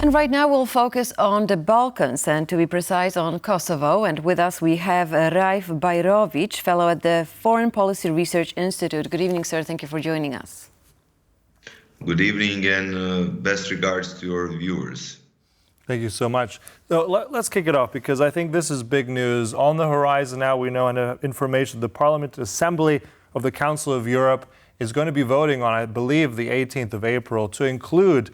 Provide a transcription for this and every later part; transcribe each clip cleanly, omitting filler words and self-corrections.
And right now we'll focus on the Balkans and, to be precise, on Kosovo. And with us we have Reuf Bajrovic, fellow at the Foreign Policy Research Institute. Good evening, sir. Thank you for joining us. Good evening and best regards to your viewers. Thank you so much. So let's kick it off because I think this is big news. On the horizon now, we know information the Parliament Assembly of the Council of Europe is going to be voting on, I believe, the 18th of April to include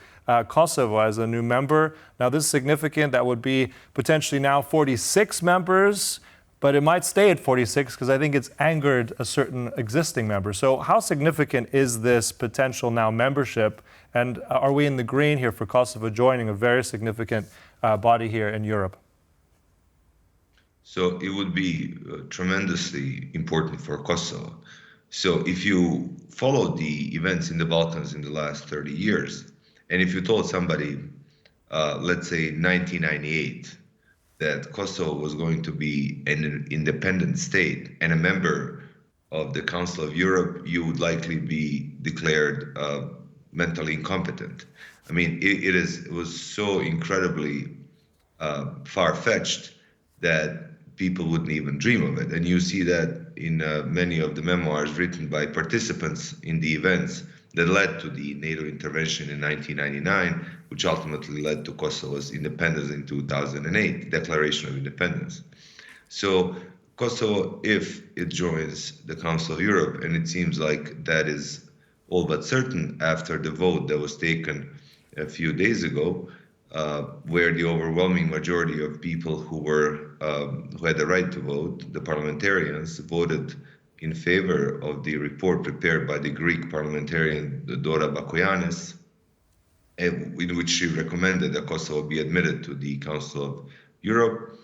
Kosovo as a new member. Now, this is significant. That would be potentially now 46 members, but it might stay at 46 because I think it's angered a certain existing member. So how significant is this potential now membership? And are we in the green here for Kosovo joining a very significant body here in Europe? So it would be tremendously important for Kosovo. So if you follow the events in the Balkans in the last 30 years, and if you told somebody, let's say 1998, that Kosovo was going to be an independent state and a member of the Council of Europe, you would likely be declared mentally incompetent. I mean, it was so incredibly far-fetched that people wouldn't even dream of it. And you see that in many of the memoirs written by participants in the events that led to the NATO intervention in 1999, which ultimately led to Kosovo's independence in 2008, Declaration of Independence. So Kosovo, if it joins the Council of Europe, and it seems like that is all but certain after the vote that was taken a few days ago, where the overwhelming majority of people who had the right to vote, the parliamentarians, voted in favor of the report prepared by the Greek parliamentarian Dora Bakoyannis, in which she recommended that Kosovo be admitted to the Council of Europe.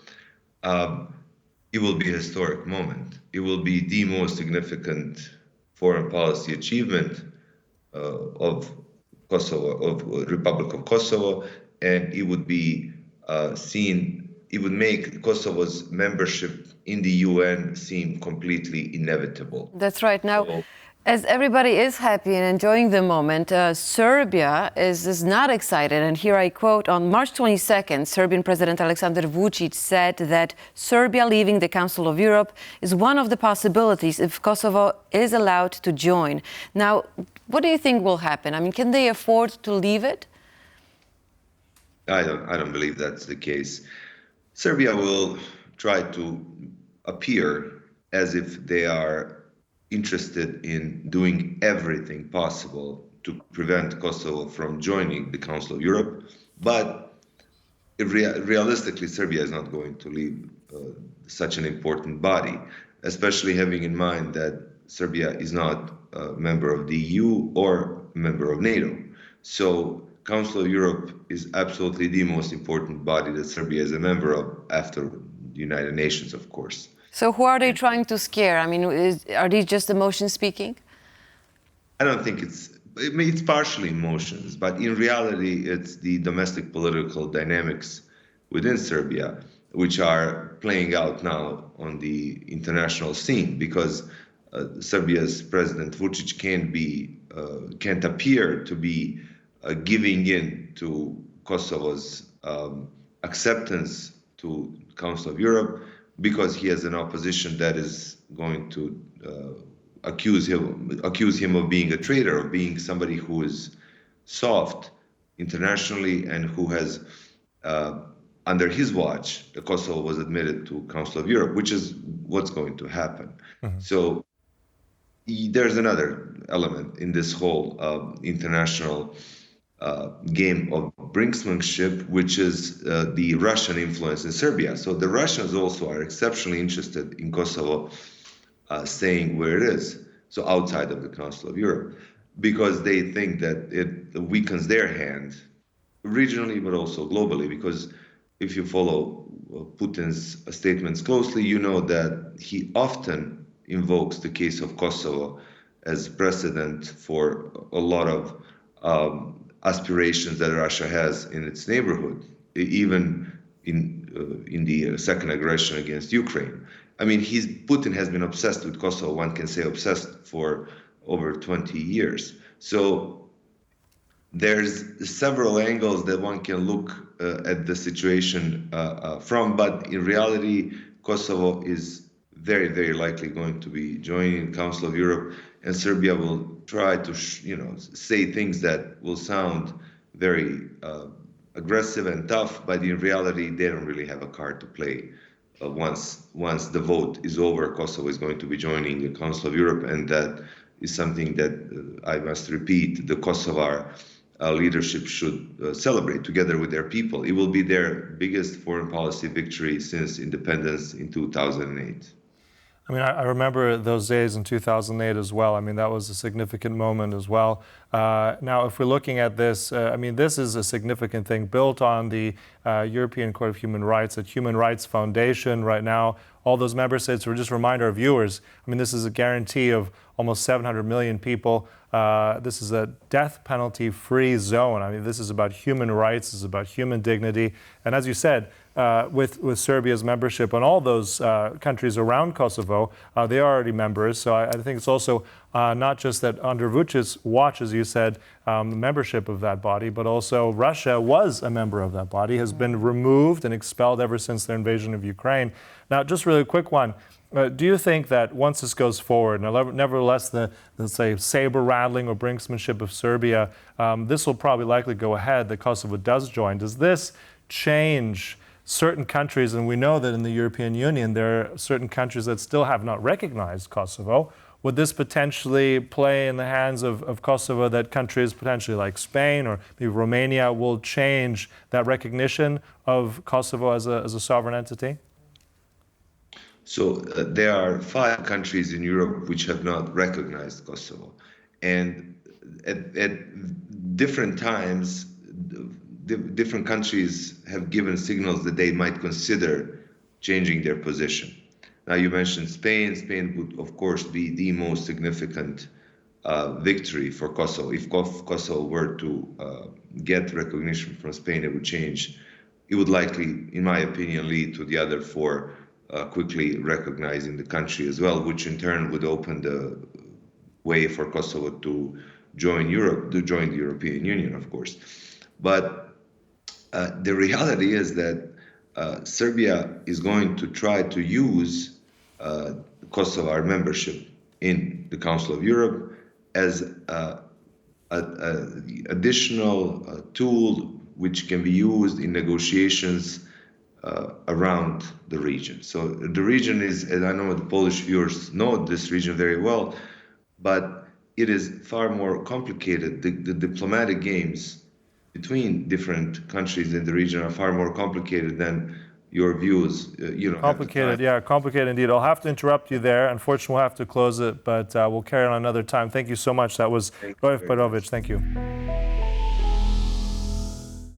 It will be a historic moment. It will be the most significant foreign policy achievement of Kosovo, of Republic of Kosovo, and it would be it would make Kosovo's membership in the UN seem completely inevitable. That's right. Now, as everybody is happy and enjoying the moment, Serbia is not excited. And here I quote, on March 22nd, Serbian President Aleksandar Vučić said that Serbia leaving the Council of Europe is one of the possibilities if Kosovo is allowed to join. Now, what do you think will happen? I mean, can they afford to leave it? I don't believe that's the case. Serbia will try to appear as if they are interested in doing everything possible to prevent Kosovo from joining the Council of Europe. But realistically, Serbia is not going to leave such an important body, especially having in mind that Serbia is not a member of the EU or a member of NATO. So Council of Europe is absolutely the most important body that Serbia is a member of after the United Nations, of course. So who are they trying to scare? I mean, are these just emotions speaking? I don't think it's partially emotions, but in reality, it's the domestic political dynamics within Serbia, which are playing out now on the international scene, because Serbia's President Vučić can't appear to be giving in to Kosovo's acceptance to Council of Europe, because he has an opposition that is going to accuse him of being a traitor, of being somebody who is soft internationally and who has, under his watch, the Kosovo was admitted to Council of Europe, which is what's going to happen. Mm-hmm. So there's another element in this whole international game of brinksmanship, which is the Russian influence in Serbia. So the Russians also are exceptionally interested in Kosovo staying where it is, so outside of the Council of Europe, because they think that it weakens their hand regionally, but also globally. Because if you follow Putin's statements closely, you know that he often invokes the case of Kosovo as precedent for a lot of aspirations that Russia has in its neighborhood, even in the second aggression against Ukraine. I mean, Putin has been obsessed with Kosovo, one can say obsessed, for over 20 years. So there's several angles that one can look at the situation from, but in reality, Kosovo is very, very likely going to be joining the Council of Europe, and Serbia will try to, say things that will sound very aggressive and tough, but in reality, they don't really have a card to play. Once the vote is over, Kosovo is going to be joining the Council of Europe, and that is something that I must repeat, the Kosovar leadership should celebrate together with their people. It will be their biggest foreign policy victory since independence in 2008. I mean, I remember those days in 2008 as well. I mean, that was a significant moment as well. Now, if we're looking at this, I mean, this is a significant thing built on the European Court of Human Rights, a Human Rights Foundation right now. All those member states, or just remind our viewers, I mean, this is a guarantee of almost 700 million people. This is a death penalty-free zone. I mean, this is about human rights, this is about human dignity. And as you said, with Serbia's membership and all those countries around Kosovo, they are already members. So I think it's also not just that under Vučić's watch, as you said, the membership of that body, but also Russia was a member of that body, has been removed and expelled ever since their invasion of Ukraine. Now, just really a quick one. Do you think that once this goes forward, nevertheless, let's say, saber-rattling or brinksmanship of Serbia, this will probably likely go ahead, that Kosovo does join. Does this change certain countries? And we know that in the European Union, there are certain countries that still have not recognized Kosovo. Would this potentially play in the hands of Kosovo, that countries potentially like Spain or maybe Romania will change that recognition of Kosovo as a sovereign entity? So there are 5 countries in Europe which have not recognized Kosovo. And at different times, different countries have given signals that they might consider changing their position. Now, you mentioned Spain. Spain would, of course, be the most significant victory for Kosovo. If Kosovo were to get recognition from Spain, it would change. It would likely, in my opinion, lead to the other 4 quickly recognizing the country as well, which in turn would open the way for Kosovo to join Europe, to join the European Union, of course. But the reality is that Serbia is going to try to use Kosovo membership in the Council of Europe as an additional tool which can be used in negotiations around the region. So the region is, and I know the Polish viewers know this region very well, but it is far more complicated. The diplomatic games between different countries in the region are far more complicated than your views. Complicated, yeah, complicated indeed. I'll have to interrupt you there. Unfortunately, we'll have to close it, but we'll carry on another time. Thank you so much. That was Reuf Bajrovic. Thank you.